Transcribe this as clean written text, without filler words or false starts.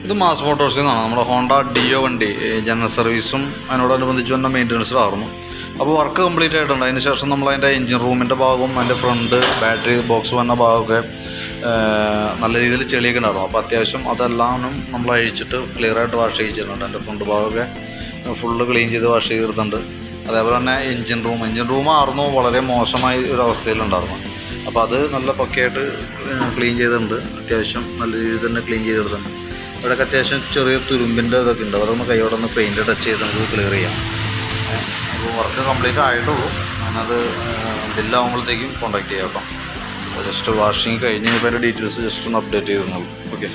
ഇത് മാസ് മോട്ടോഴ്സിൽ നിന്നാണ്. നമ്മുടെ ഹോണ്ട ഡിയോ വണ്ടി ജനറൽ സർവീസും അതിനോടനുബന്ധിച്ച് വന്ന മെയിൻ്റനൻസിലായിരുന്നു. അപ്പോൾ വർക്ക് കംപ്ലീറ്റ് ആയിട്ടുണ്ട്. അതിന് ശേഷം നമ്മളതിൻ്റെ എൻജിൻ റൂമിൻ്റെ ഭാഗവും അതിൻ്റെ ഫ്രണ്ട് ബാറ്ററി ബോക്സ് വന്ന ഭാഗമൊക്കെ നല്ല രീതിയിൽ ചെളിയൊക്കെ ഉണ്ടായിരുന്നു. അപ്പോൾ അത്യാവശ്യം അതെല്ലാം നമ്മൾ അഴിച്ചിട്ട് ക്ലിയറായിട്ട് വാഷ് ചെയ്തിട്ടുണ്ട്. അതിൻ്റെ ഫ്രണ്ട് ഭാഗമൊക്കെ ഫുള്ള് ക്ലീൻ ചെയ്ത് വാഷ് ചെയ്തിട്ടുണ്ട്. അതേപോലെ തന്നെ എൻജിൻ റൂമായിരുന്നു വളരെ മോശമായ ഒരു അവസ്ഥയിലുണ്ടായിരുന്നു. അപ്പോൾ അത് നല്ല പക്കയായിട്ട് ക്ലീൻ ചെയ്തിട്ടുണ്ട്. അത്യാവശ്യം നല്ല രീതിയിൽ തന്നെ ക്ലീൻ ചെയ്തെടുത്തിട്ടുണ്ട്. ഇവിടെയൊക്കെ അത്യാവശ്യം ചെറിയ തുരുമ്പിൻ്റെ ഇതൊക്കെ ഉണ്ട്. അതൊന്ന് കൈയോടെ ഒന്ന് പെയിൻറ്റ് ടച്ച് ചെയ്ത് നമുക്ക് ക്ലിയർ ചെയ്യാം. അപ്പോൾ വർക്ക് കംപ്ലീറ്റ് ആയിട്ടുള്ളൂ. ഞാനത് ബില്ലാകുമ്പോഴത്തേക്കും കോൺടാക്ട് ചെയ്യാം കേട്ടോ. ജസ്റ്റ് വാഷിങ് കഴിഞ്ഞ് ഇപ്പോൾ അതിൻ്റെ ഡീറ്റെയിൽസ് ജസ്റ്റ് ഒന്ന് അപ്ഡേറ്റ് ചെയ്തു. ഓക്കെ.